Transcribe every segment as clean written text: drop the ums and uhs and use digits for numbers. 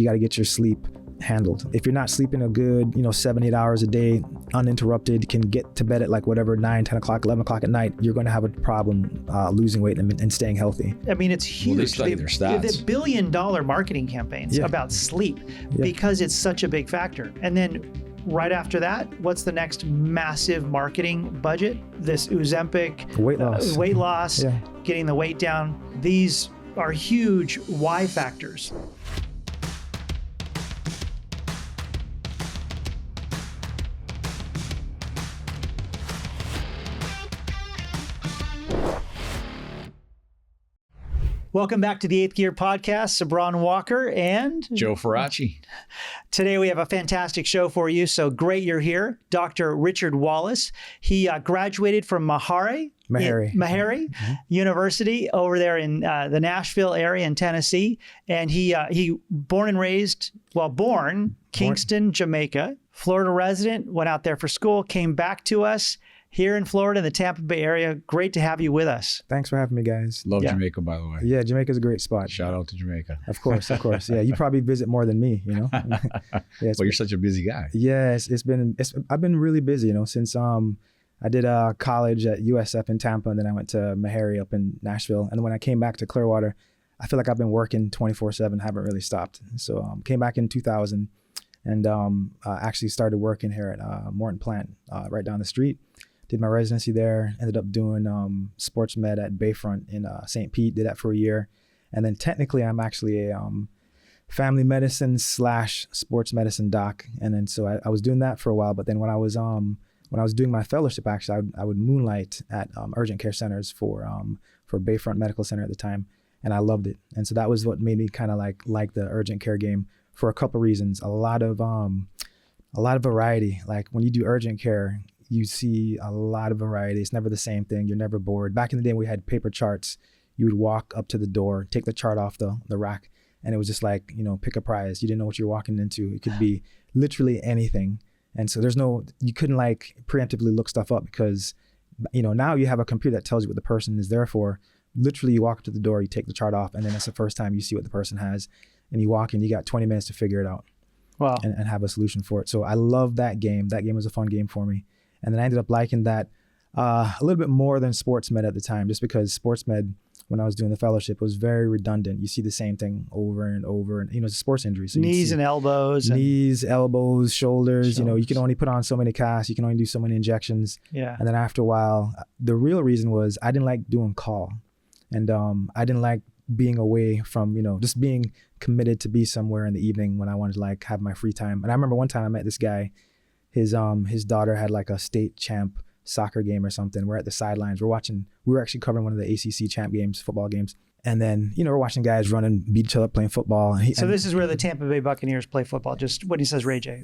got to get your sleep handled. If you're not sleeping a good, 7-8 hours a day, uninterrupted, can get to bed at like whatever, 9, 10 o'clock, 11 o'clock at night, you're going to have a problem losing weight and staying healthy. I mean, it's huge. Well, they study their stats. The $1 billion marketing campaigns about sleep because it's such a big factor. And then right after that, what's the next massive marketing budget? This Ozempic, weight loss, getting the weight down. These are huge why factors. Welcome back to the 8th Gear Podcast. Sabran Walker and Joe Faraci. Today we have a fantastic show for you. So great you're here. Dr. Richard Wallace. He graduated from Meharry University over there in the Nashville area in Tennessee. And he born Kingston, Jamaica. Florida resident, went out there for school, came back to us here in Florida, in the Tampa Bay area. Great to have you with us. Thanks for having me, guys. Love Jamaica, by the way. Yeah, Jamaica's a great spot. Shout out to Jamaica. Of course. Yeah, you probably visit more than me, Well, you're such a busy guy. Yeah, I've been really busy, since I did college at USF in Tampa, and then I went to Meharry up in Nashville. And when I came back to Clearwater, I feel like I've been working 24/7, haven't really stopped. So came back in 2000 and actually started working here at Morton Plant right down the street. Did my residency there, ended up doing sports med at Bayfront in St. Pete, did that for a year. And then technically I'm actually a family medicine / sports medicine doc. And then so I was doing that for a while, but then when I was doing my fellowship, actually, I would moonlight at urgent care centers for Bayfront Medical Center at the time. And I loved it. And so that was what made me kind of like the urgent care game for a couple reasons. A lot of variety. Like when you do urgent care, you see a lot of variety. It's never the same thing. You're never bored. Back in the day, we had paper charts. You would walk up to the door, take the chart off the rack, and it was just like, pick a prize. You didn't know what you're walking into. It could be literally anything. And so you couldn't like preemptively look stuff up because, now you have a computer that tells you what the person is there for. Literally, you walk up to the door, you take the chart off, and then that's the first time you see what the person has. And you walk in, you got 20 minutes to figure it out. Wow. And have a solution for it. So I love that game. That game was a fun game for me. And then I ended up liking that a little bit more than sports med at the time, just because sports med, when I was doing the fellowship, was very redundant. You see the same thing over and over, and it's a sports injury. So knees and elbows. Elbows, shoulders. You can only put on so many casts. You can only do so many injections. Yeah. And then after a while, the real reason was I didn't like doing call, and I didn't like being away from just being committed to be somewhere in the evening when I wanted to like have my free time. And I remember one time I met this guy. His daughter had like a state champ soccer game or something. We're at the sidelines. We were actually covering one of the ACC champ games, football games. And then, we're watching guys run and beat each other up playing football. This is where the Tampa Bay Buccaneers play football, just when he says Ray J.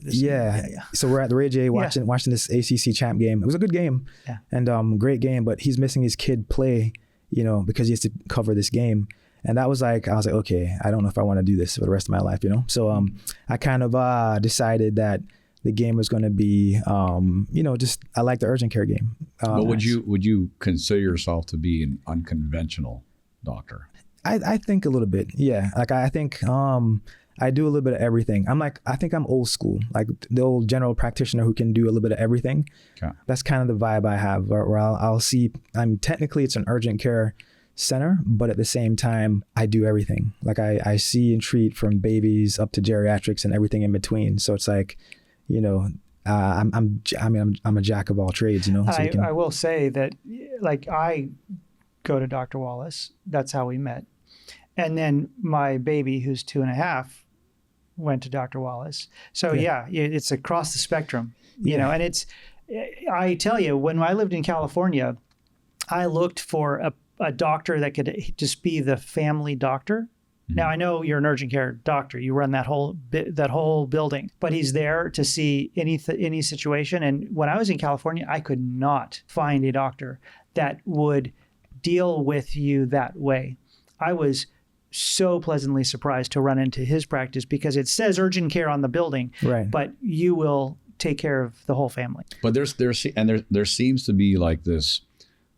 So we're at the Ray J watching this ACC champ game. It was a good game and great game, but he's missing his kid play, because he has to cover this game. And I was like, okay, I don't know if I want to do this for the rest of my life, So I kind of decided that the game was going to be, I like the urgent care game. But would you consider yourself to be an unconventional doctor? I think a little bit, yeah. Like I think I do a little bit of everything. I think I'm old school, like the old general practitioner who can do a little bit of everything. Okay. That's kind of the vibe I have, where I'll see. Technically it's an urgent care center, but at the same time I do everything. Like I see and treat from babies up to geriatrics and everything in between. So it's like, I'm a jack of all trades, So I will say that, like, I go to Dr. Wallace. That's how we met. And then my baby, who's 2.5, went to Dr. Wallace. So it's across the spectrum, and I tell you, when I lived in California, I looked for a doctor that could just be the family doctor. Now, I know you're an urgent care doctor. You run that whole building, but he's there to see any situation. And when I was in California, I could not find a doctor that would deal with you that way. I was so pleasantly surprised to run into his practice because it says urgent care on the building, right? But you will take care of the whole family. But there seems to be like this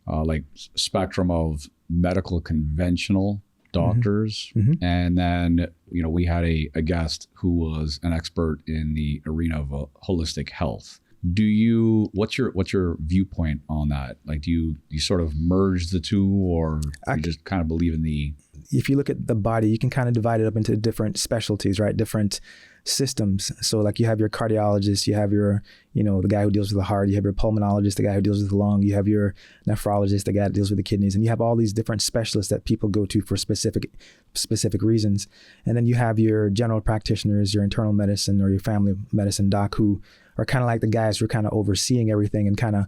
like spectrum of medical conventional doctors. And then, we had a guest who was an expert in the arena of holistic health. What's your viewpoint on that? Like, do you sort of merge the two, or you just kind of believe in if you look at the body, you can kind of divide it up into different specialties, right? Different systems. So like you have your cardiologist, you have your, the guy who deals with the heart, you have your pulmonologist, the guy who deals with the lung, you have your nephrologist, the guy that deals with the kidneys, and you have all these different specialists that people go to for specific reasons. And then you have your general practitioners, your internal medicine or your family medicine doc, who are kind of like the guys who are kind of overseeing everything and kind of,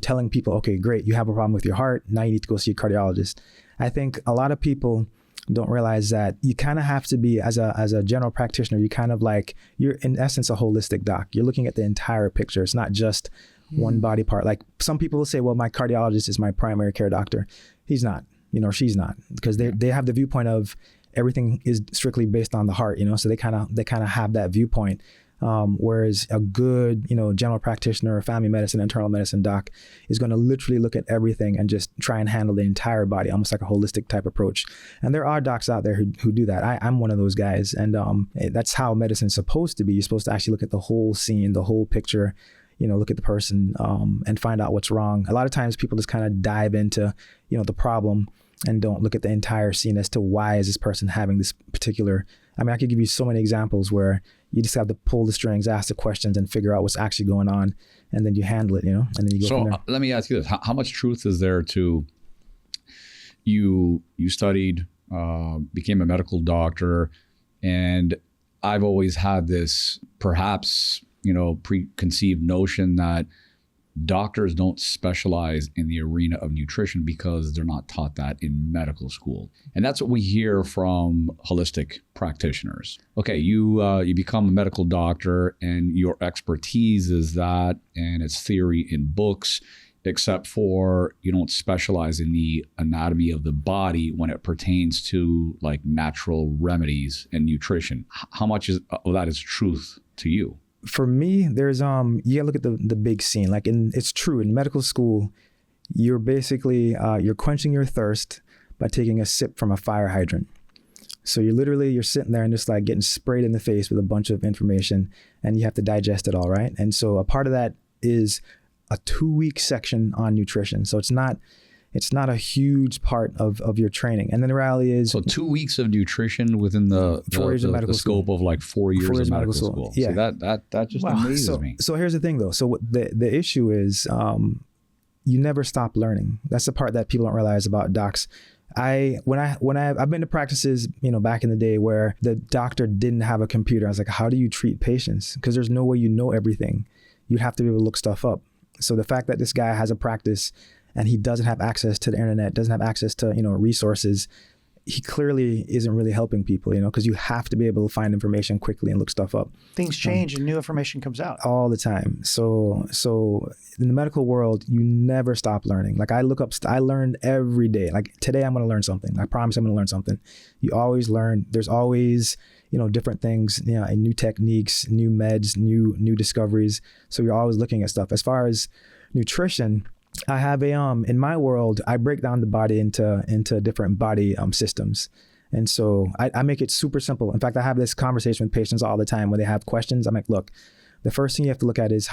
telling people, okay, great, you have a problem with your heart, now you need to go see a cardiologist. I think a lot of people don't realize that you kind of have to be, as a general practitioner, you kind of like, you're in essence a holistic doc. You're looking at the entire picture. It's not just one body part. Like some people will say, well, my cardiologist is my primary care doctor. He's not, or she's not, because they have the viewpoint of everything is strictly based on the heart, so they kind of have that viewpoint. Whereas a good, general practitioner or family medicine, internal medicine doc is going to literally look at everything and just try and handle the entire body, almost like a holistic type approach. And there are docs out there who do that. I'm one of those guys. And that's how medicine's supposed to be. You're supposed to actually look at the whole scene, the whole picture, look at the person and find out what's wrong. A lot of times people just kind of dive into, the problem and don't look at the entire scene as to why is this person having this particular. I mean, I could give you so many examples where you just have to pull the strings, ask the questions, and figure out what's actually going on, and then you handle it, and then you go from there. So let me ask you this: how much truth is there to you studied, became a medical doctor, and I've always had this perhaps preconceived notion that doctors don't specialize in the arena of nutrition because they're not taught that in medical school. And that's what we hear from holistic practitioners. Okay, you become a medical doctor and your expertise is that, and it's theory in books, except for you don't specialize in the anatomy of the body when it pertains to like natural remedies and nutrition. How much of that is truth to you? For me, there's you gotta look at the big scene. Like it's true in medical school, you're basically you're quenching your thirst by taking a sip from a fire hydrant. So you're sitting there and just like getting sprayed in the face with a bunch of information, and you have to digest it all, right? And so a part of that is a 2-week section on nutrition. So it's not a huge part of your training. And then the reality is... So 2 weeks of nutrition within the scope of like 4 years of medical school. Yeah. So that just amazes me. So here's the thing though. So the issue is you never stop learning. That's the part that people don't realize about docs. I've been to practices, back in the day where the doctor didn't have a computer. I was like, how do you treat patients? Because there's no way you know everything. You have to be able to look stuff up. So the fact that this guy has a practice and he doesn't have access to the internet, doesn't have access to, resources, he clearly isn't really helping people, because you have to be able to find information quickly and look stuff up. Things change and new information comes out. All the time. So in the medical world, you never stop learning. Like I learn every day. Like today I'm going to learn something. I promise I'm going to learn something. You always learn. There's always, different things, and new techniques, new meds, new discoveries. So you're always looking at stuff. As far as nutrition, I have in my world, I break down the body into different body systems. And so I make it super simple. In fact, I have this conversation with patients all the time when they have questions. I'm like, look, the first thing you have to look at is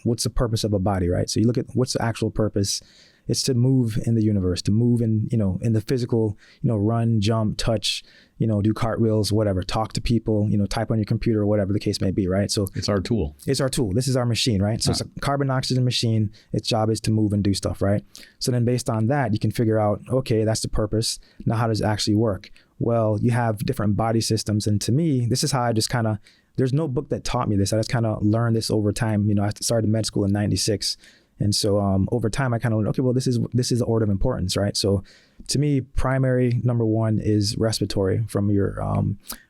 what's the purpose of a body, right? So you look at what's the actual purpose. It's to move in the universe, to move in the physical, run, jump, touch, do cartwheels, whatever, talk to people, type on your computer or whatever the case may be, right? So it's our tool. This is our machine, right? So it's a carbon oxygen machine. Its job is to move and do stuff, right? So then based on that, you can figure out, okay, that's the purpose. Now, how does it actually work? Well, you have different body systems. And to me, this is how I just there's no book that taught me this. I just kind of learned this over time. I started med school in 96. And so over time, I kind of learned, okay, well, this is the order of importance, right? So to me, primary number one is respiratory, from your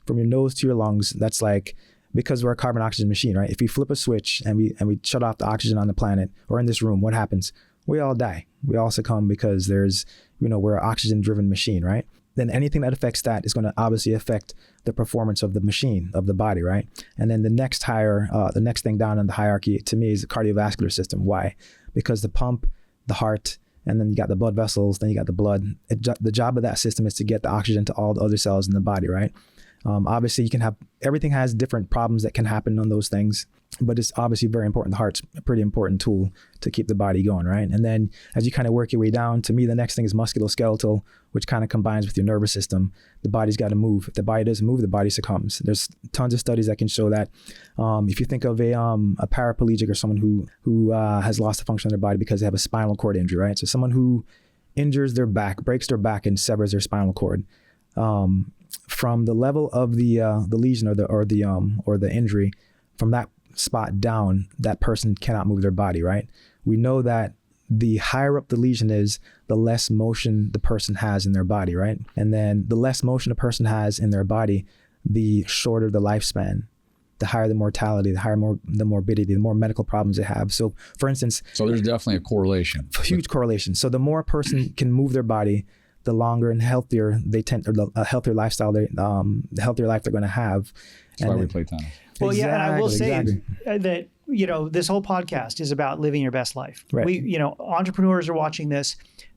nose to your lungs. That's like, because we're a carbon oxygen machine, right? If we flip a switch and we shut off the oxygen on the planet or in this room, what happens? We all die. We all succumb because we're an oxygen driven machine, right? Then anything that affects that is going to obviously affect the performance of the machine, of the body, right? And then the next thing down in the hierarchy to me is the cardiovascular system. Why? Because the pump, the heart, and then you got the blood vessels, then you got the blood. The job of that system is to get the oxygen to all the other cells in the body, right? Obviously, everything has different problems that can happen on those things, but it's obviously very important. The heart's a pretty important tool to keep the body going, right? And then as you kind of work your way down, to me, the next thing is musculoskeletal, which kind of combines with your nervous system. The body's got to move. If the body doesn't move, the body succumbs. There's tons of studies that can show that. If you think of a paraplegic or someone who has lost the function of their body because they have a spinal cord injury, right? So someone who injures their back, breaks their back, and severs their spinal cord. From the level of the lesion or the injury, from that spot down, that person cannot move their body, right? We know that the higher up the lesion is, the less motion the person has in their body, right? And then the less motion a person has in their body, the shorter the lifespan, the higher the mortality, the higher the morbidity, the more medical problems they have. So for instance, so there's definitely a correlation. Huge correlation. So the more a person can move their body, the longer and healthier they tend, or the healthier lifestyle, the healthier life they're going to have. That's why we play tennis. Well, yeah, and I will say that, this whole podcast is about living your best life. Right. Entrepreneurs are watching this,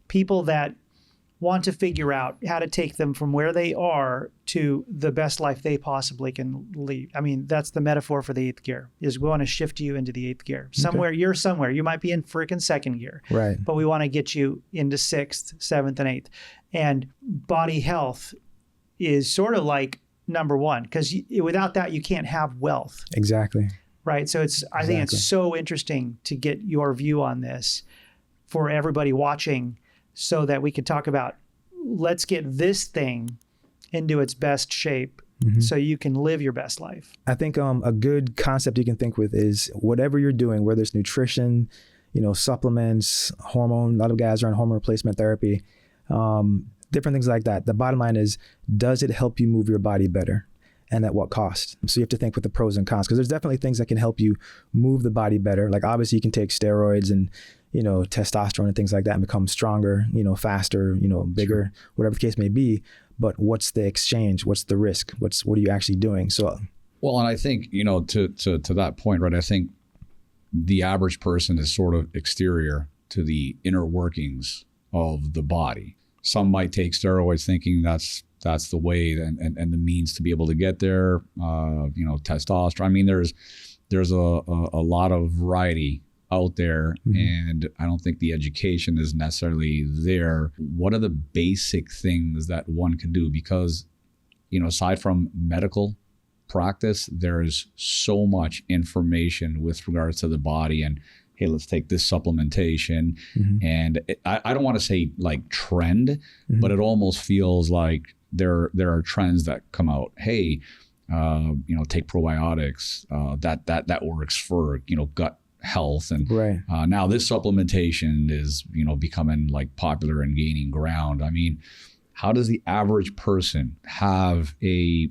people that want to figure out how to take them from where they are to the best life they possibly can lead. I mean, that's the metaphor for the 8th gear, is we want to shift you into the 8th gear. Somewhere, you're somewhere. You might be in freaking 2nd gear. Right. But we want to get you into 6th, 7th, and 8th. And body health is sort of like number one, because without that, you can't have wealth. Exactly. Right. So I think it's so interesting to get your view on this for everybody watching, so that we could talk about, let's get this thing into its best shape so you can live your best life. I think a good concept you can think with is whatever you're doing, whether it's nutrition, supplements, hormone, a lot of guys are on hormone replacement therapy, different things like that. The bottom line is, does it help you move your body better? And at what cost? So you have to think with the pros and cons, because there's definitely things that can help you move the body better. Like obviously you can take steroids and testosterone and things like that and become stronger, faster, bigger, whatever the case may be. But what's the exchange? What's the risk? What are you actually doing? So, well, and I think, to that point, right, I think the average person is sort of exterior to the inner workings of the body. Some might take steroids thinking that's the way and the means to be able to get there. Testosterone. I mean, there's a lot of variety out there, and I don't think the education is necessarily there. What are the basic things that one can do? Because, aside from medical practice, there's so much information with regards to the body and, hey, let's take this supplementation. And I don't want to say like trend, but it almost feels like there are trends that come out. Hey, take probiotics. That works for gut health, and now this supplementation is becoming like popular and gaining ground. I mean, how does the average person have a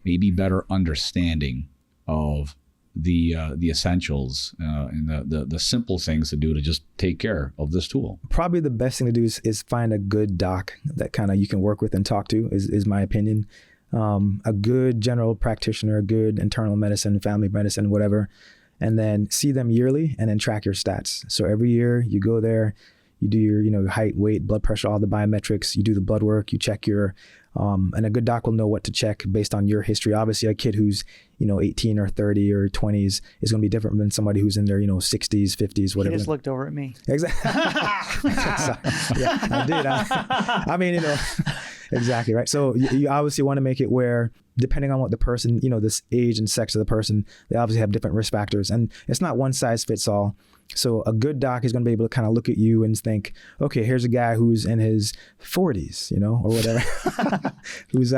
maybe better understanding of the essentials and the simple things to do to just take care of this tool? Probably the best thing to do is find a good doc that kind of you can work with and talk to, is my opinion. A good general practitioner, a good internal medicine, family medicine, whatever, and then see them yearly and then track your stats. So every year you go there, you do your height, weight, blood pressure, all the biometrics, you do the blood work, you check your and a good doc will know what to check based on your history. Obviously, a kid who's 18 or 30 or 20s is going to be different than somebody who's in their 60s, 50s, whatever. He just looked over at me. Exactly. Yeah, I did. I mean, exactly right. So you obviously want to make it where, depending on what the person, this age and sex of the person, they obviously have different risk factors, and it's not one size fits all. So a good doc is going to be able to kind of look at you and think, okay, here's a guy who's in his 40s, or whatever, who's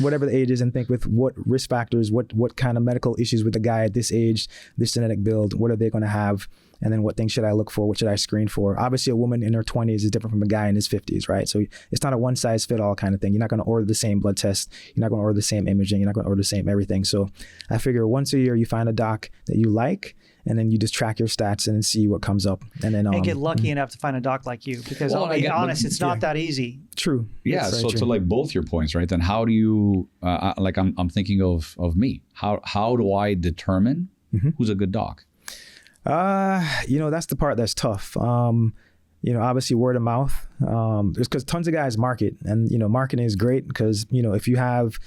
whatever the age is, and think with what risk factors, what kind of medical issues with the guy at this age, this genetic build, what are they going to have? And then what things should I look for? What should I screen for? Obviously, a woman in her 20s is different from a guy in his 50s, right? So it's not a one size fit all kind of thing. You're not going to order the same blood test. You're not going to order the same imaging. You're not going to order the same everything. So I figure once a year you find a doc that you like, and then you just track your stats and then see what comes up. And then get lucky enough to find a doc like you, because I'll be honest, it's not that easy. True. Yeah. So to like both your points, right? Then how do you I'm thinking of me. How do I determine who's a good doc? That's the part that's tough. obviously word of mouth. It's because tons of guys market, and marketing is great because if you have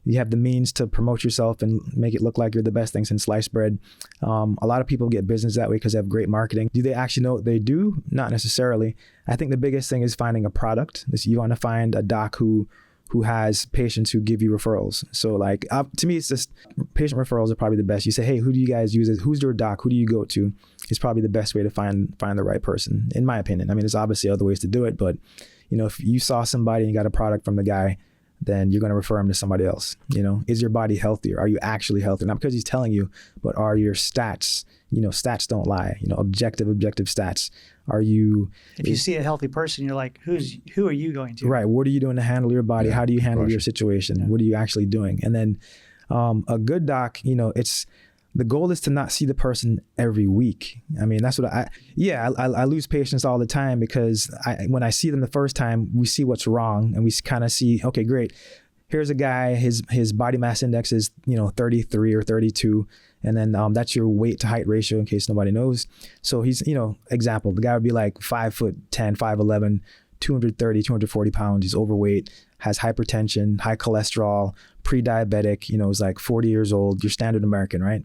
the means to promote yourself and make it look like you're the best thing since sliced bread. A lot of people get business that way because they have great marketing. Do they actually know what they do? Not necessarily. I think the biggest thing is finding a product. You want to find a doc who has patients who give you referrals. So like, to me, it's just patient referrals are probably the best. You say, hey, who do you guys use? Who's your doc? Who do you go to? It's probably the best way to find the right person, in my opinion. I mean, there's obviously other ways to do it, but if you saw somebody and you got a product from the guy, then you're going to refer him to somebody else. Is your body healthier? Are you actually healthy? Not because he's telling you, but are your stats, stats don't lie, objective stats. Are you, if you see a healthy person, you're like, who are you going to? Right. What are you doing to handle your body? How do you handle your situation? Yeah. What are you actually doing? And then a good doc, the goal is to not see the person every week. I mean, that's what I lose patients all the time because when I see them the first time, we see what's wrong and we kind of see, okay, great. Here's a guy, his body mass index is, 33 or 32. And then that's your weight to height ratio in case nobody knows. So he's, example, the guy would be like 5'10", 5'11", 230, 240 pounds. He's overweight, has hypertension, high cholesterol, pre-diabetic, is like 40 years old, your standard American, right?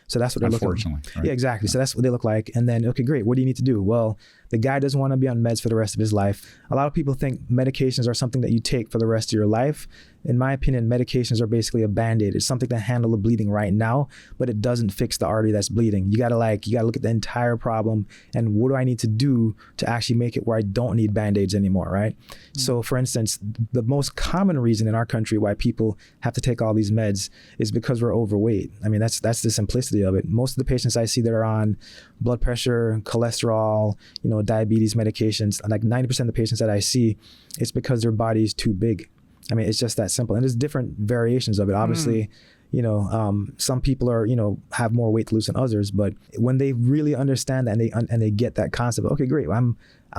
So that's what they're looking like. Right? Yeah, exactly. Yeah. So that's what they look like. And then, okay, great. What do you need to do? Well, the guy doesn't want to be on meds for the rest of his life. A lot of people think medications are something that you take for the rest of your life. In my opinion, medications are basically a Band-Aid. It's something to handle the bleeding right now, but it doesn't fix the artery that's bleeding. You gotta look at the entire problem and what do I need to do to actually make it where I don't need Band-Aids anymore, right? Mm-hmm. So for instance, the most common reason in our country why people have to take all these meds is because we're overweight. I mean, that's the simplicity of it. Most of the patients I see that are on blood pressure, cholesterol, diabetes medications, like 90% of the patients that I see, it's because their body is too big. I mean, it's just that simple. And there's different variations of it. Obviously, some people are, have more weight to lose than others, but when they really understand that and they get that concept, okay, great.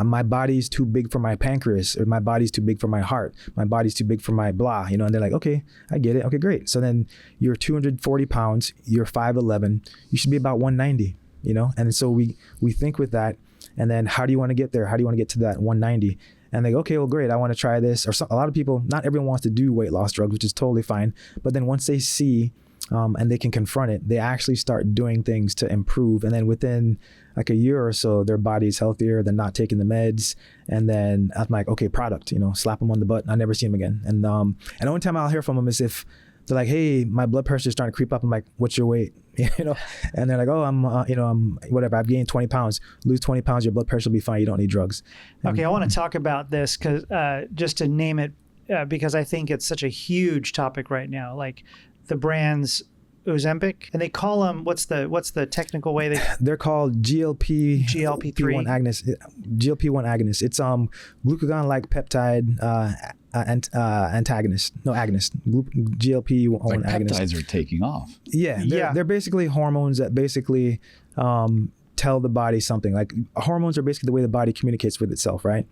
My body's too big for my pancreas, or my body's too big for my heart. My body's too big for my blah, and they're like, okay, I get it. Okay, great. So then you're 240 pounds, you're 5'11", you should be about 190, And so we think with that. And then how do you want to get there? How do you want to get to that 190? And they go, okay, well, great. I want to try this. Or a lot of people, not everyone wants to do weight loss drugs, which is totally fine. But then once they see and they can confront it, they actually start doing things to improve. And then within like a year or so, their body's healthier. They're not taking the meds. And then I'm like, okay, product, slap them on the butt. I never see them again. And the only time I'll hear from them is if they're like, hey, my blood pressure is starting to creep up. I'm like, what's your weight? And they're like, oh, I'm whatever. I've gained 20 pounds. Lose 20 pounds, your blood pressure will be fine. You don't need drugs. Okay, I want to talk about this because just to name it, because I think it's such a huge topic right now. Like the brands Ozempic, and they call them, what's the technical way they're called GLP-1 agonist. GLP-1 agonist. It's glucagon-like peptide antagonist. No, agonist. GLP-1 like agonist. Peptides are taking off. Yeah, they're basically hormones that basically tell the body something. Like hormones are basically the way the body communicates with itself, right?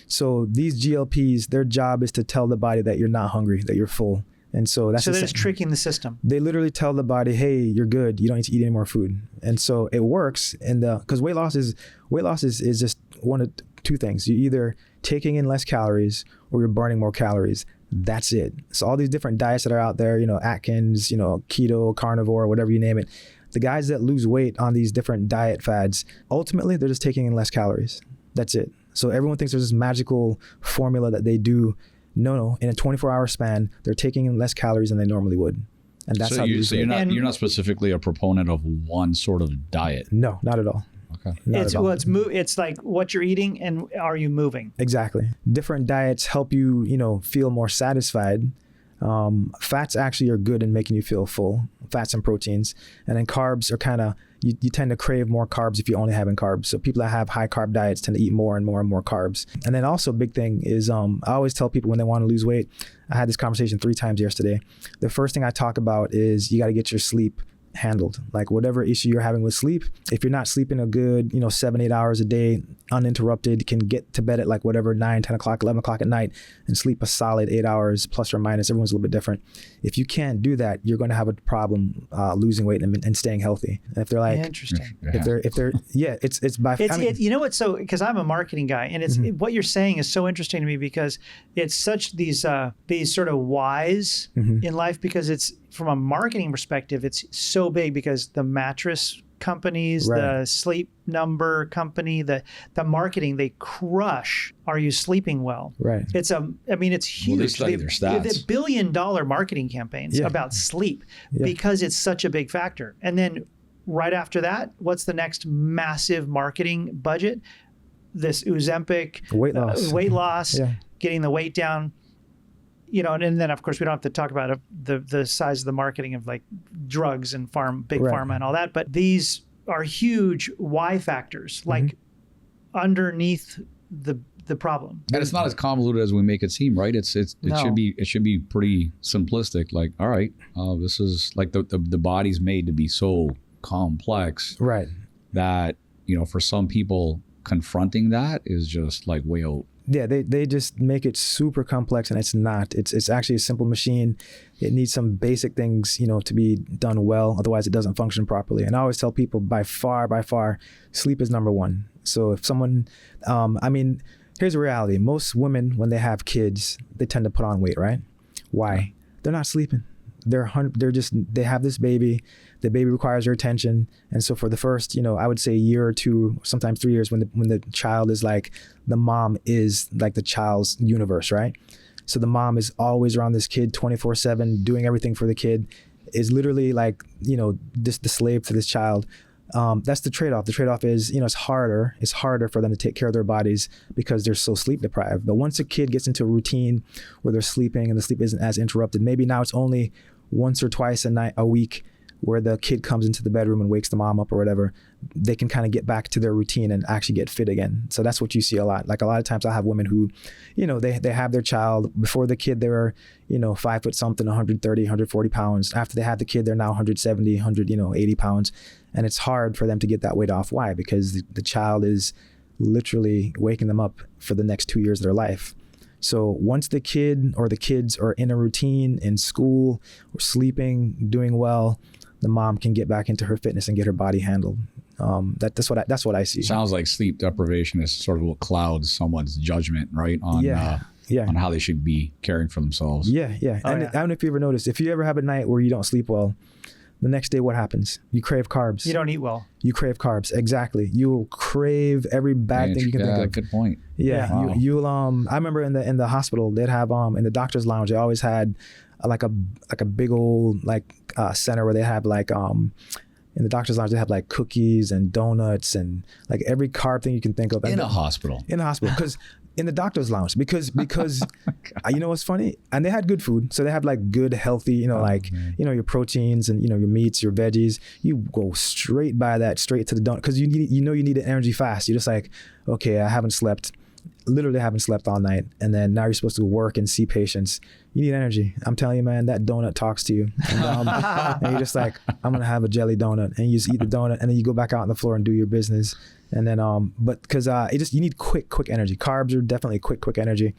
So these GLPs, their job is to tell the body that you're not hungry, that you're full. And so they're just tricking the system. They literally tell the body, hey, you're good. You don't need to eat any more food. And so it works. And because weight loss is just one of two things. You're either taking in less calories or you're burning more calories. That's it. So all these different diets that are out there, Atkins, keto, carnivore, whatever you name it, the guys that lose weight on these different diet fads, ultimately they're just taking in less calories. That's it. So everyone thinks there's this magical formula that they do. No. In a 24-hour span, they're taking in less calories than they normally would, and that's how. So you're not specifically a proponent of one sort of diet. No, not at all. Okay. It's like what you're eating and are you moving? Exactly. Different diets help you, feel more satisfied. Fats actually are good in making you feel full. Fats and proteins, and then carbs are kind of. You tend to crave more carbs if you're only having carbs. So people that have high carb diets tend to eat more and more and more carbs. And then also a big thing is I always tell people when they want to lose weight, I had this conversation 3 times yesterday. The first thing I talk about is you got to get your sleep handled. Like whatever issue you're having with sleep, if you're not sleeping a good, 7-8 hours a day uninterrupted, can get to bed at like whatever 9, 10 o'clock, 11 o'clock at night and sleep a solid 8 hours plus or minus. Everyone's a little bit different. If you can't do that, you're going to have a problem losing weight and staying healthy. And if they're like, interesting. if they're yeah, it's by you know what's so, because I'm a marketing guy, and it's what you're saying is so interesting to me, because it's such these sort of whys in life, because it's from a marketing perspective, it's so big, because the mattress companies, the sleep number company, the marketing, they crush. Are you sleeping well? Right. It's it's huge. Well, they study their stats. The $1 billion marketing campaigns about sleep, because it's such a big factor. And then right after that, what's the next massive marketing budget? This Ozempic, weight loss, getting the weight down. And then of course we don't have to talk about the size of the marketing of like drugs and big pharma and all that, but these are huge why factors, like underneath the problem. And it's not as convoluted as we make it seem, right? It should be pretty simplistic. Like, all right, this is like the body's made to be so complex, right? That for some people, confronting that is just like way out. Yeah, they just make it super complex, and it's not. It's actually a simple machine. It needs some basic things, to be done well. Otherwise, it doesn't function properly. And I always tell people, by far, sleep is number one. So if someone, here's the reality. Most women, when they have kids, they tend to put on weight, right? Why? They're not sleeping. They have this baby. The baby requires their attention, and so for the first, I would say a year or two, sometimes 3 years, when the child is like, the mom is like the child's universe, right? So the mom is always around this kid 24/7, doing everything for the kid, is literally like, just the slave to this child. That's the trade-off. The trade-off is, it's harder for them to take care of their bodies because they're so sleep deprived. But once a kid gets into a routine where they're sleeping and the sleep isn't as interrupted, maybe now it's only once or twice a week where the kid comes into the bedroom and wakes the mom up or whatever, they can kind of get back to their routine and actually get fit again. So that's what you see a lot. Like a lot of times I have women who, they have their child. Before the kid, they were, 5 foot something, 130, 140 pounds. After they have the kid, they're now 170, 80 pounds. And it's hard for them to get that weight off. Why? Because the child is literally waking them up for the next 2 years of their life. So once the kid or the kids are in a routine, in school, or sleeping, doing well, the mom can get back into her fitness and get her body handled. That's what I see. Sounds like sleep deprivation is sort of what clouds someone's judgment, right? On how they should be caring for themselves. Yeah. I don't know if you ever noticed, if you ever have a night where you don't sleep well, the next day, what happens? You crave carbs. You don't eat well. You crave carbs. Exactly. You will crave every bad thing you can think of. Good point. Yeah. Wow. You'll I remember in the hospital, they'd have in the doctor's lounge, they always had like a big old center where they have in the doctor's lounge, they have like cookies and donuts and like every carb thing you can think of. In a hospital. Because in the doctor's lounge, because you know what's funny? And they had good food. So they have like good, healthy, your proteins and, your meats, your veggies. You go straight by that, straight to the donut, because you need the energy fast. You're just like, okay, literally haven't slept all night. And then now you're supposed to work and see patients. You need energy. I'm telling you, man, that donut talks to you. And you're just like, I'm going to have a jelly donut. And you just eat the donut and then you go back out on the floor and do your business. And then, but because you need quick energy. Carbs are definitely quick energy.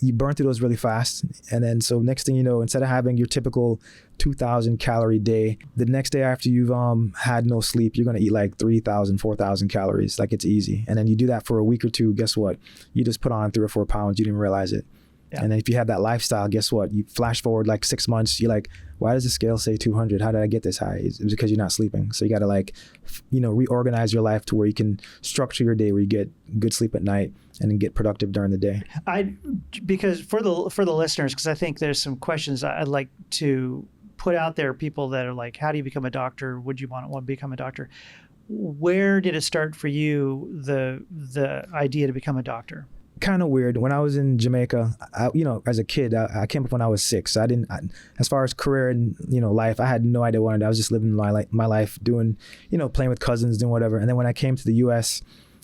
You burn through those really fast. And then, so next thing you know, instead of having your typical 2,000 calorie day, the next day after you've had no sleep, you're going to eat like 3,000, 4,000 calories. Like it's easy. And then you do that for a week or two. Guess what? You just put on 3 or 4 pounds. You didn't even realize it. Yeah. And then if you have that lifestyle, guess what? You flash forward like 6 months. You're like, why does the scale say 200? How did I get this high? It's because you're not sleeping. So you got to reorganize your life to where you can structure your day where you get good sleep at night and then get productive during the day. Because for the listeners, because I think there's some questions I'd like to put out there. People that are like, how do you become a doctor? Would you want to become a doctor? Where did it start for you, the idea to become a doctor? Kind of weird. When I was in Jamaica, as a kid, I came up when I was 6. So as far as career and, life, I had no idea what I was just living my life doing, playing with cousins, doing whatever. And then when I came to the US,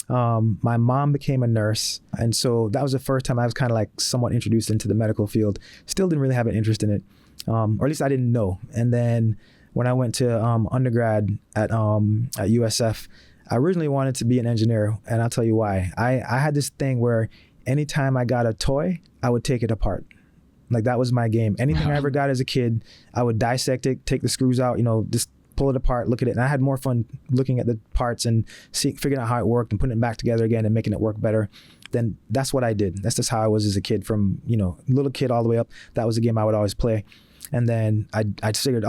my mom became a nurse. And so that was the first time I was kind of like somewhat introduced into the medical field. Still didn't really have an interest in it. Or at least I didn't know. And then when I went to undergrad at USF, I originally wanted to be an engineer, and I'll tell you why. I had this thing where anytime I got a toy, I would take it apart. Like that was my game. Anything I ever got as a kid, I would dissect it, take the screws out, just pull it apart, look at it. And I had more fun looking at the parts and figuring out how it worked and putting it back together again and making it work better. Then that's what I did. That's just how I was as a kid, from, little kid all the way up. That was the game I would always play. And then I figured,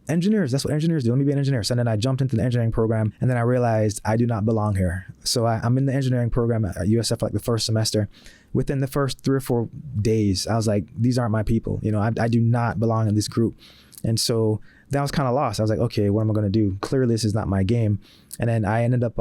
engineers, that's what engineers do. Let me be an engineer. So then I jumped into the engineering program, and then I realized I do not belong here. So I'm in the engineering program at USF like the first semester. Within the first 3 or 4 days, I was like, these aren't my people. I do not belong in this group. And so that was kind of lost. I was like, okay, what am I going to do? Clearly, this is not my game. And then I ended up,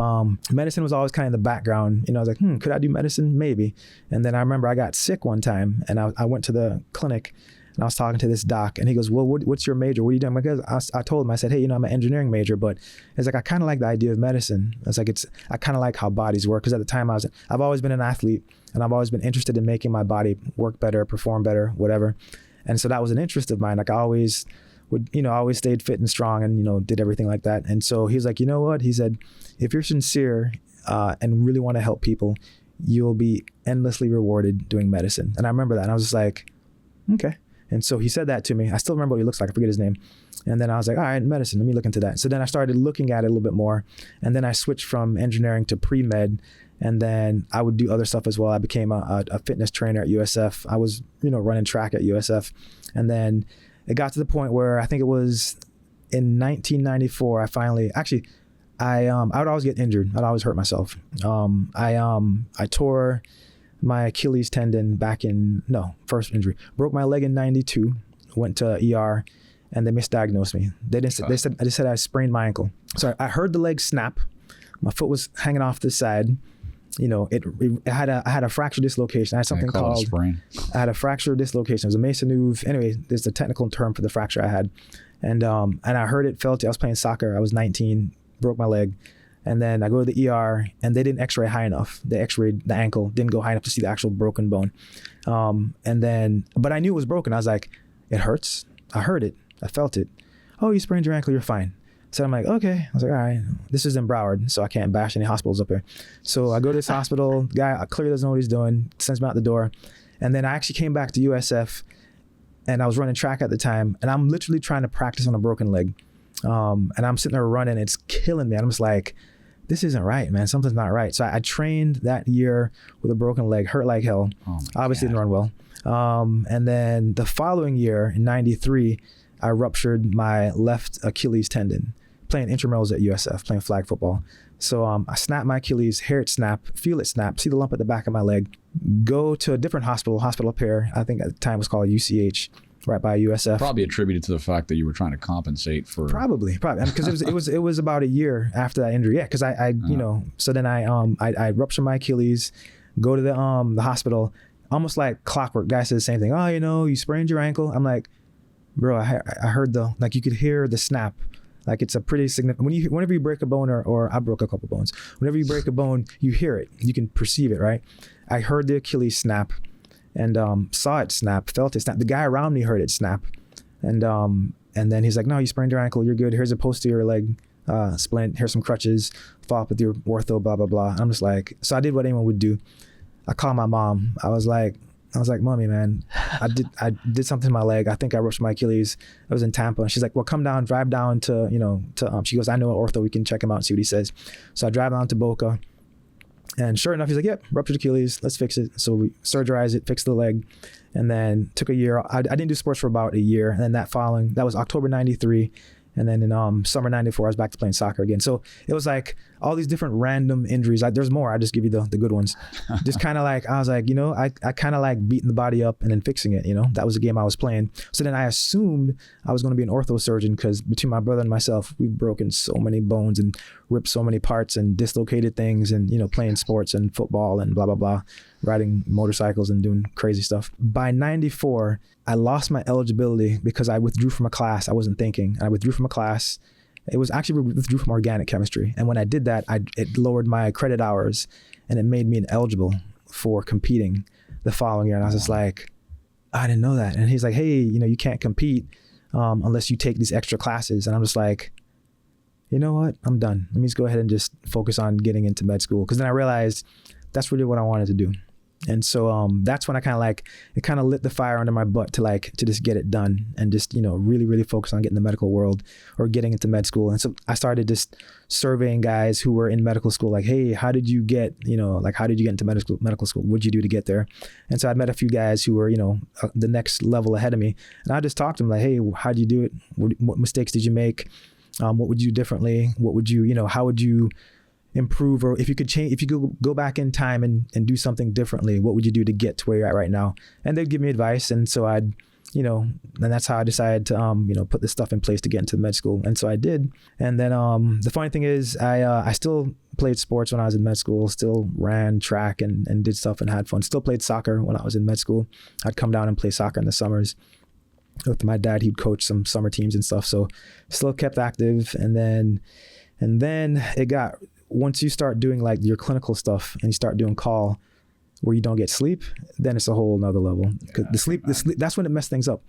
medicine was always kind of in the background. I was like, could I do medicine? Maybe. And then I remember I got sick one time, and I went to the clinic, and I was talking to this doc, and he goes, well, what's your major? What are you doing? Because I told him, I said, hey, I'm an engineering major, but it's like, I kind of like the idea of medicine. It's like, I kind of like how bodies work. Because at the time I've always been an athlete, and I've always been interested in making my body work better, perform better, whatever. And so that was an interest of mine. Like I always always stayed fit and strong, and, did everything like that. And so he's like, you know what? He said, if you're sincere and really want to help people, you'll be endlessly rewarded doing medicine. And I remember that. And I was just like, okay. And so he said that to me. I still remember what he looks like. I forget his name. And then I was like, all right, medicine, let me look into that. So then I started looking at it a little bit more. And then I switched from engineering to pre-med. And then I would do other stuff as well. I became a fitness trainer at USF. I was, running track at USF. And then it got to the point where I think it was in 1994, I finally, I would always get injured. I'd always hurt myself. I tore my Achilles tendon first injury. Broke my leg in 92, went to ER, and they misdiagnosed me. They said I sprained my ankle. So I heard the leg snap. My foot was hanging off the side. I had a fracture dislocation. I had something called sprain. I had a fracture dislocation. It was a Mason Move. Anyway, there's a technical term for the fracture I had. And I heard it, felt it. I was playing soccer. I was 19, broke my leg. And then I go to the ER, and they didn't x-ray high enough. They x-rayed the ankle, didn't go high enough to see the actual broken bone. But I knew it was broken. I was like, it hurts. I heard it. I felt it. Oh, you sprained your ankle, you're fine. So I'm like, okay. I was like, all right, this is in Broward, so I can't bash any hospitals up here. So I go to this hospital, the guy clearly doesn't know what he's doing, sends me out the door. And then I actually came back to USF, and I was running track at the time, and I'm literally trying to practice on a broken leg. And I'm sitting there running, it's killing me. And I'm just like, this isn't right, man. Something's not right. So I trained that year with a broken leg, hurt like hell. Obviously didn't run well. And then the following year in 93, I ruptured my left Achilles tendon playing intramurals at USF, playing flag football. So I snapped my Achilles, hear it snap, feel it snap, see the lump at the back of my leg, go to a different hospital up here. I think at the time it was called UCH, right by USF. Probably attributed to the fact that you were trying to compensate for. Probably, because it was about a year after that injury. Yeah, because so then I ruptured my Achilles, go to the hospital, almost like clockwork. Guy said the same thing. Oh, you sprained your ankle. I'm like, bro, I heard you could hear the snap. Like it's a pretty significant, whenever you break a bone or I broke a couple bones, whenever you break a bone, you hear it, you can perceive it, right? I heard the Achilles snap and saw it snap, felt it snap. The guy around me heard it snap. And then he's like, no, you sprained your ankle, you're good. Here's a posterior leg splint, here's some crutches, follow up with your ortho, blah, blah, blah. I'm just like, so I did what anyone would do. I called my mom. I was like, Mommy, man, I did something to my leg. I think I ruptured my Achilles. I was in Tampa. And she's like, well, come down, drive down to, she goes, I know an ortho, we can check him out and see what he says. So I drive down to Boca. And sure enough, he's like, yep, ruptured Achilles, let's fix it. So we surgerized it, fixed the leg. And then took a year. I didn't do sports for about a year. And then that was October 93. And then in summer 94, I was back to playing soccer again. So it was like all these different random injuries. There's more. I just give you the good ones. Just kind of like, I was like, I kind of like beating the body up and then fixing it. That was the game I was playing. So then I assumed I was going to be an ortho surgeon because between my brother and myself, we've broken so many bones and ripped so many parts and dislocated things and, playing sports and football and blah, blah, blah, riding motorcycles and doing crazy stuff. By 94, I lost my eligibility because I withdrew from a class. I wasn't thinking. I withdrew from a class. It was actually withdrew from organic chemistry. And when I did that, it lowered my credit hours and it made me ineligible for competing the following year. And I was just like, I didn't know that. And he's like, hey, you can't compete unless you take these extra classes. And I'm just like, you know what? I'm done. Let me just go ahead and just focus on getting into med school. Because then I realized that's really what I wanted to do. And so that's when I it kind of lit the fire under my butt to just get it done and just, really, really focus on getting the medical world or getting into med school. And so I started just surveying guys who were in medical school, like, hey, how did you get, how did you get into medical school? What'd you do to get there? And so I'd met a few guys who were, the next level ahead of me. And I just talked to them like, hey, how'd you do it? What mistakes did you make? What would you do differently? What would you, how would you improve? Or if you could change, if you could go back in time and do something differently, what would you do to get to where you're at right now? And they'd give me advice. And so I'd, and that's how I decided to, put this stuff in place to get into med school. And so I did. And then the funny thing is I still played sports when I was in med school, still ran track and did stuff and had fun. Still played soccer when I was in med school. I'd come down and play soccer in the summers. With my dad, he'd coach some summer teams and stuff. So still kept active. And then it got, once you start doing like your clinical stuff and you start doing call where you don't get sleep, then it's a whole nother level. Because the sleep, that's when it messed things up.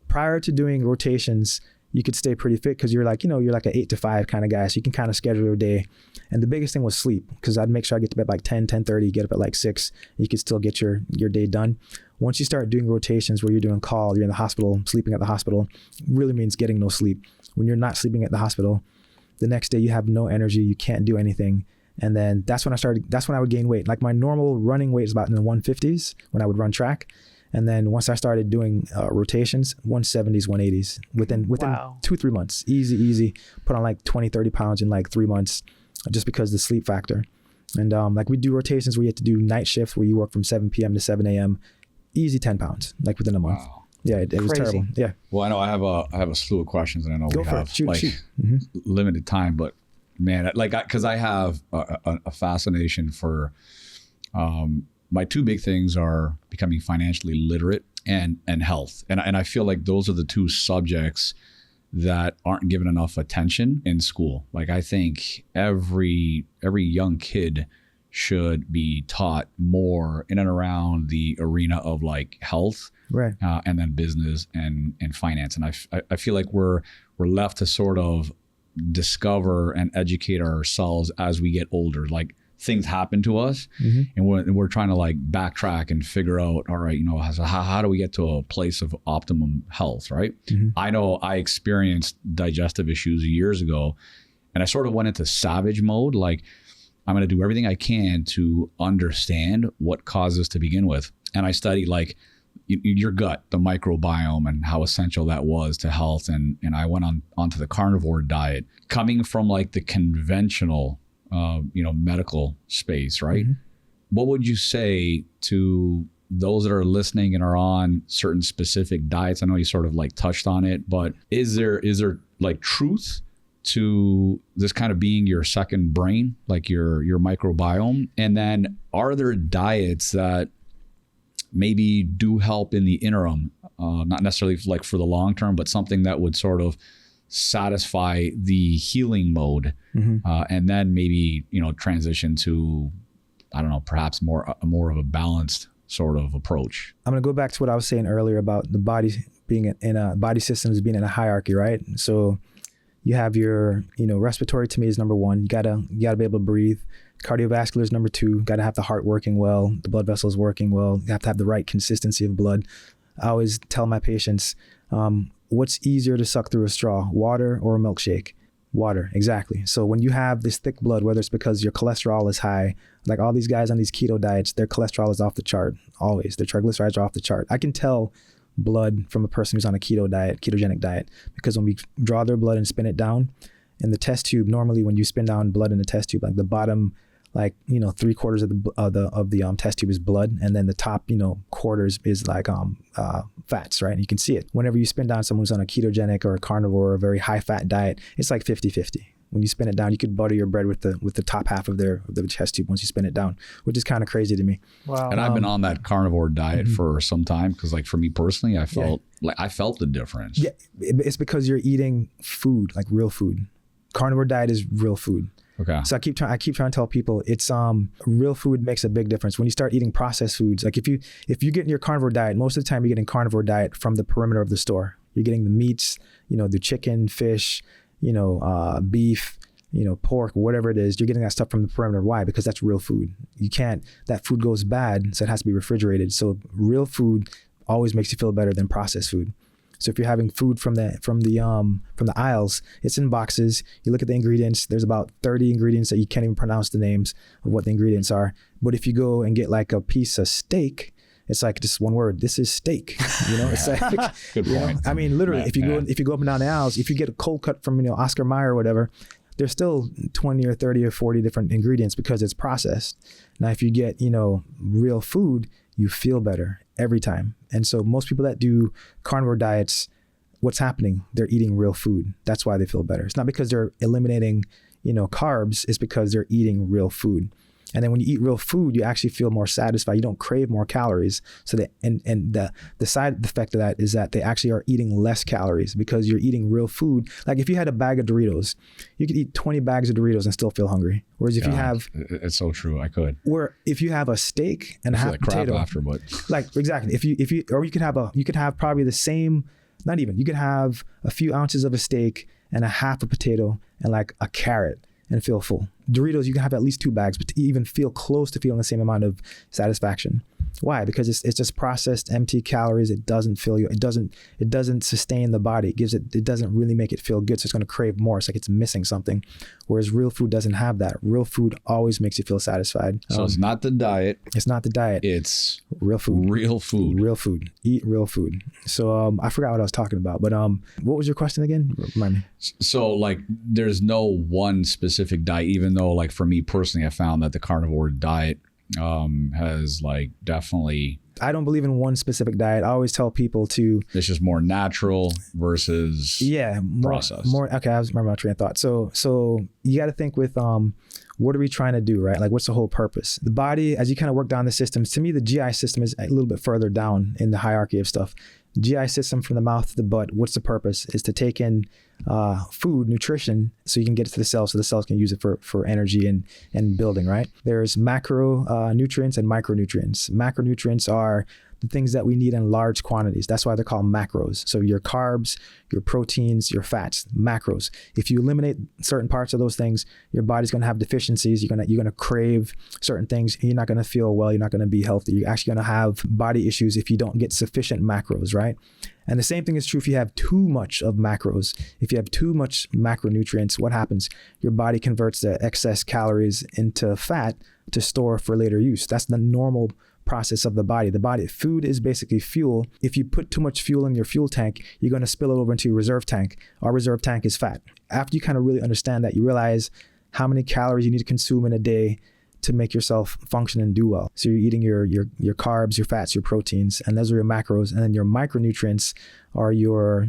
Prior to doing rotations, you could stay pretty fit because you're like an 8 to 5 kind of guy. So you can kind of schedule your day. And the biggest thing was sleep, because I'd make sure I get to bed like 10:30, get up at like 6. You could still get your day done. Once you start doing rotations where you're doing call, you're in the hospital, sleeping at the hospital, really means getting no sleep. When you're not sleeping at the hospital, the next day you have no energy, you can't do anything. And then that's when I would gain weight. Like my normal running weight is about in the 150s when I would run track. And then once I started doing rotations, 170s, 180s within wow. 2-3 months, easy, put on like 20-30 pounds in like 3 months, just because of the sleep factor. And like we do rotations where you have to do night shifts where you work from 7 p.m. to 7 a.m. Easy 10 pounds, like within a month. Wow. Yeah, it was terrible. Yeah. Well, I know I have a slew of questions, and I know Go we for have it. Shoot. Mm-hmm. limited time, but man, because I have a fascination for my two big things are becoming financially literate and health, and I feel like those are the two subjects that aren't given enough attention in school. Like I think every young kid should be taught more in and around the arena of like health, right, and then business and finance. And I feel like we're left to sort of discover and educate ourselves as we get older. Like things happen to us, and we're trying to like backtrack and figure out, all right, how do we get to a place of optimum health, right? I know I experienced digestive issues years ago, and I sort of went into savage mode, like I'm going to do everything I can to understand what causes to begin with. And I studied like your gut, the microbiome, and how essential that was to health. And I went onto the carnivore diet, coming from like the conventional, medical space, right? What would you say to those that are listening and are on certain specific diets? I know you sort of like touched on it, but is there like truth to this kind of being your second brain, like your microbiome? And then are there diets that maybe do help in the interim, not necessarily like for the long term, but something that would sort of satisfy the healing mode, and then maybe transition to, I don't know, perhaps more of a balanced sort of approach? I'm going to go back to what I was saying earlier about the body being in a body systems being in a hierarchy, right? So you have your, respiratory to me is number one. You gotta be able to breathe. Cardiovascular is number two. Got to have the heart working well, the blood vessels working well. You have to have the right consistency of blood. I always tell my patients, what's easier to suck through a straw, water or a milkshake? Water, exactly. So when you have this thick blood, whether it's because your cholesterol is high, like all these guys on these keto diets, their cholesterol is off the chart, always. Their triglycerides are off the chart. I can tell blood from a person who's on a ketogenic diet, because when we draw their blood and spin it down in the test tube, normally when you spin down blood in the test tube, like the bottom, 3/4 of the test tube is blood, and then the top, quarters is like fats, right? And you can see it whenever you spin down someone who's on a ketogenic or a carnivore or a very high fat diet. It's like 50-50. When you spin it down, you could butter your bread with the top half of the test tube once you spin it down, which is kind of crazy to me. Wow. And I've been on that carnivore diet for some time, because like for me personally, I felt the difference. Yeah, it's because you're eating food, like real food. Carnivore diet is real food. Okay. So I keep trying to tell people it's real food makes a big difference. When you start eating processed foods, like if you get in your carnivore diet, most of the time you're getting carnivore diet from the perimeter of the store. You're getting the meats, the chicken, fish, beef, pork, whatever it is. You're getting that stuff from the perimeter. Why? Because that's real food. That food goes bad, so it has to be refrigerated. So real food always makes you feel better than processed food. So if you're having food from the aisles, it's in boxes. You look at the ingredients. There's about 30 ingredients that you can't even pronounce the names of what the ingredients are. But if you go and get like a piece of steak, it's like just one word. This is steak. It's like, good point. I mean, literally, if you go up and down the aisles, if you get a cold cut from Oscar Mayer or whatever, there's still 20 or 30 or 40 different ingredients because it's processed. Now, if you get real food, you feel better every time. And so most people that do carnivore diets, what's happening? They're eating real food. That's why they feel better. It's not because they're eliminating, carbs. It's because they're eating real food. And then when you eat real food, you actually feel more satisfied. You don't crave more calories. So the side effect of that is that they actually are eating less calories because you're eating real food. Like if you had a bag of Doritos, you could eat 20 bags of Doritos and still feel hungry. Whereas if you have, it's so true. I could. Where if you have a steak and a half potato, crap after, but like exactly. You could have probably the same. Not even. You could have a few ounces of a steak and a half a potato and like a carrot and feel full. Doritos, you can have at least 2 bags, but to even feel close to feeling the same amount of satisfaction. Why? Because it's just processed, empty calories. It doesn't fill you. It doesn't sustain the body. It doesn't really make it feel good. So it's going to crave more. It's like it's missing something. Whereas real food doesn't have that. Real food always makes you feel satisfied. So it's not the diet. It's not the diet. It's real food. Real food. Real food. Eat real food. So I forgot what I was talking about, but what was your question again? Remind me. So like there's no one specific diet, even though like for me personally, I found that the carnivore diet has like definitely. I don't believe in one specific diet. I always tell people to. It's just more natural versus processed. More. Okay, I was remember my train of thought. So you got to think with what are we trying to do, right? Like what's the whole purpose? The body, as you kind of work down the systems. To me, the GI system is a little bit further down in the hierarchy of stuff. GI system from the mouth to the butt. What's the purpose? Is to take in food, nutrition, so you can get it to the cells, so the cells can use it for energy and building, right? There's macro nutrients and micronutrients. Macronutrients are the things that we need in large quantities. That's why they're called macros. So your carbs, your proteins, your fats, macros. If you eliminate certain parts of those things, your body's going to have deficiencies. You're going to crave certain things. You're not going to feel well. You're not going to be healthy. You're actually going to have body issues if you don't get sufficient macros, right? And the same thing is true if you have too much of macros. If you have too much macronutrients, what happens? Your body converts the excess calories into fat to store for later use. That's the normal process of the body. Food is basically fuel. If you put too much fuel in your fuel tank, you're going to spill it over into your reserve tank. Our reserve tank is fat. After you kind of really understand that, you realize how many calories you need to consume in a day to make yourself function and do well. So you're eating your carbs, your fats, your proteins, and those are your macros. And then your micronutrients are your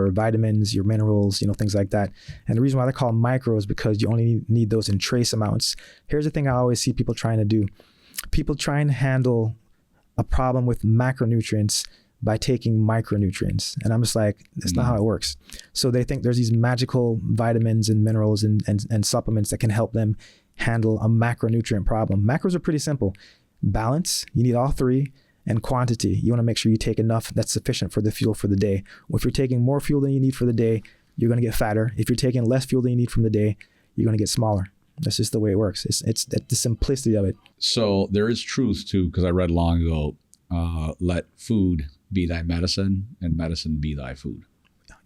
vitamins, your minerals, things like that. And the reason why they're called micros is because you only need those in trace amounts. Here's the thing I always see people trying to do. People try and handle a problem with macronutrients by taking micronutrients. And I'm just like, that's not how it works. So they think there's these magical vitamins and minerals and supplements that can help them handle a macronutrient problem. Macros are pretty simple. Balance, you need all 3, and quantity. You want to make sure you take enough that's sufficient for the fuel for the day. If you're taking more fuel than you need for the day, you're going to get fatter. If you're taking less fuel than you need from the day, you're going to get smaller. That's just the way it works. It's the simplicity of it. So there is truth to, because I read long ago, let food be thy medicine and medicine be thy food.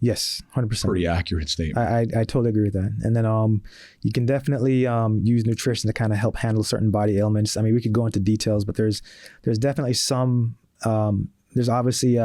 Yes, 100%. Pretty accurate statement. I totally agree with that. And then you can definitely use nutrition to kind of help handle certain body ailments. I mean, we could go into details, but there's definitely some, there's obviously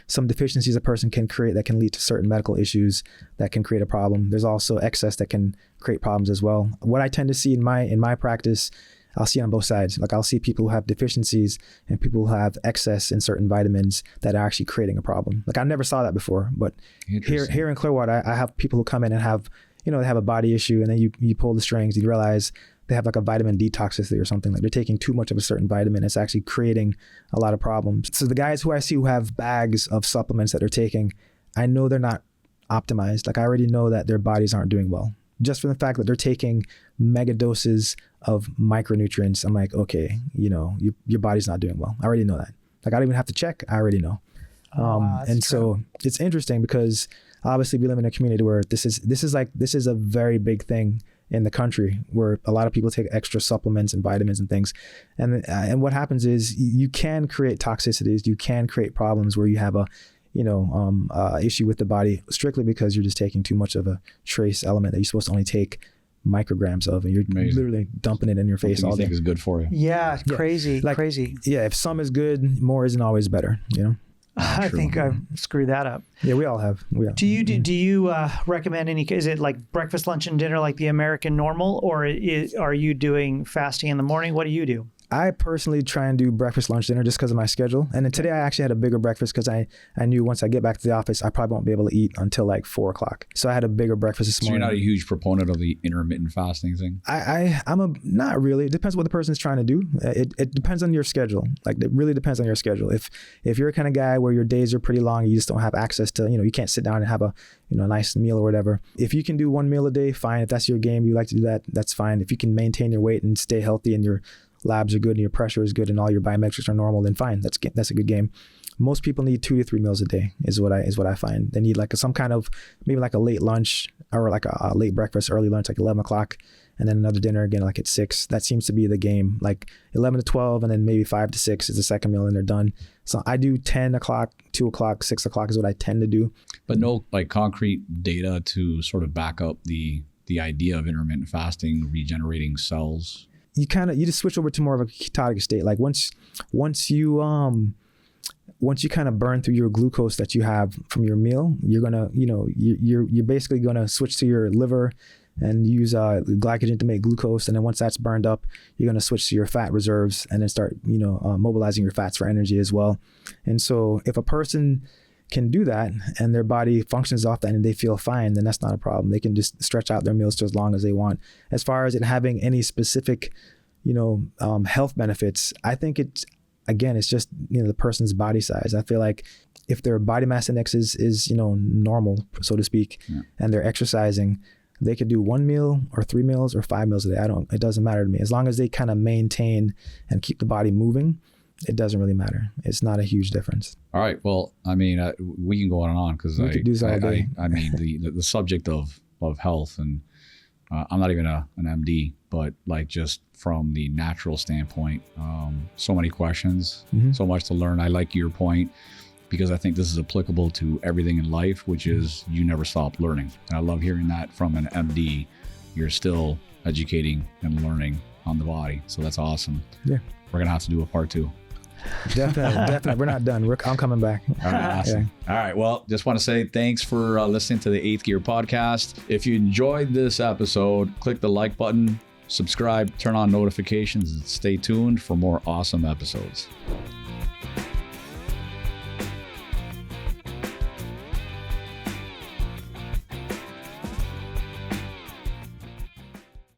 some deficiencies a person can create that can lead to certain medical issues that can create a problem. There's also excess that can create problems as well. What I tend to see in my practice, I'll see on both sides. Like I'll see people who have deficiencies and people who have excess in certain vitamins that are actually creating a problem. Like I never saw that before, but here in Clearwater, I have people who come in and have, they have a body issue, and then you pull the strings, you realize they have like a vitamin detoxicity or something. Like they're taking too much of a certain vitamin. It's actually creating a lot of problems. So the guys who I see who have bags of supplements that they're taking, I know they're not optimized. Like I already know that their bodies aren't doing well. Just from the fact that they're taking mega doses of micronutrients, I'm like, okay, your body's not doing well. I already know that. Like I don't even have to check. I already know. That's so it's interesting because obviously we live in a community where this is a very big thing in the country, where a lot of people take extra supplements and vitamins and things. And what happens is you can create toxicities, you can create problems where you have a issue with the body strictly because you're just taking too much of a trace element that you're supposed to only take micrograms of, and you're literally dumping it in your face all day. Think is good for you. Yeah, crazy. Yeah, if some is good, more isn't always better, I think I've screwed that up. Yeah, we all have. Do you recommend any? Is it like breakfast, lunch, and dinner like the American normal, or are you doing fasting in the morning? What do you do? I personally try and do breakfast, lunch, dinner just because of my schedule. And then today I actually had a bigger breakfast because I knew once I get back to the office, I probably won't be able to eat until like 4:00. So I had a bigger breakfast this morning. So you're not a huge proponent of the intermittent fasting thing? I'm not really. It depends what the person's trying to do. It depends on your schedule. Like it really depends on your schedule. If you're a kind of guy where your days are pretty long, you just don't have access to, you can't sit down and have a nice meal or whatever. If you can do one meal a day, fine. If that's your game, you like to do that, that's fine. If you can maintain your weight and stay healthy and your labs are good and your pressure is good and all your biometrics are normal, then fine. That's a good game. Most people need 2 to 3 meals a day is what I find. They need like some kind of, maybe like a late lunch or like a late breakfast, early lunch, like 11 o'clock, and then another dinner again, like at 6. That seems to be the game, like 11 to 12, and then maybe 5 to 6 is the second meal and they're done. So I do 10 o'clock, 2 o'clock, 6 o'clock is what I tend to do. But no like concrete data to sort of back up the idea of intermittent fasting, regenerating cells. You just switch over to more of a ketotic state. Like once you kind of burn through your glucose that you have from your meal, you're gonna, you're basically gonna switch to your liver and use glycogen to make glucose. And then once that's burned up, you're gonna switch to your fat reserves and then start, mobilizing your fats for energy as well. And so if a person can do that and their body functions off that and they feel fine, then that's not a problem. They can just stretch out their meals to as long as they want. As far as it having any specific, health benefits, I think it's just, the person's body size. I feel like if their body mass index is normal, so to speak, and they're exercising, they could do 1 meal or 3 meals or 5 meals a day. It doesn't matter to me. As long as they kind of maintain and keep the body moving, it doesn't really matter. It's not a huge difference. All right. Well, I mean, we can go on and on because I mean, the subject of health, and I'm not even an MD, but like just from the natural standpoint, so many questions, so much to learn. I like your point because I think this is applicable to everything in life, which is you never stop learning. And I love hearing that from an MD. You're still educating and learning on the body. So that's awesome. Yeah. We're going to have to do a part 2. Definitely. We're not done. I'm coming back. All right, awesome. Yeah. All right. Well, just want to say thanks for listening to the 8th Gear podcast. If you enjoyed this episode, click the like button, subscribe, turn on notifications, and stay tuned for more awesome episodes.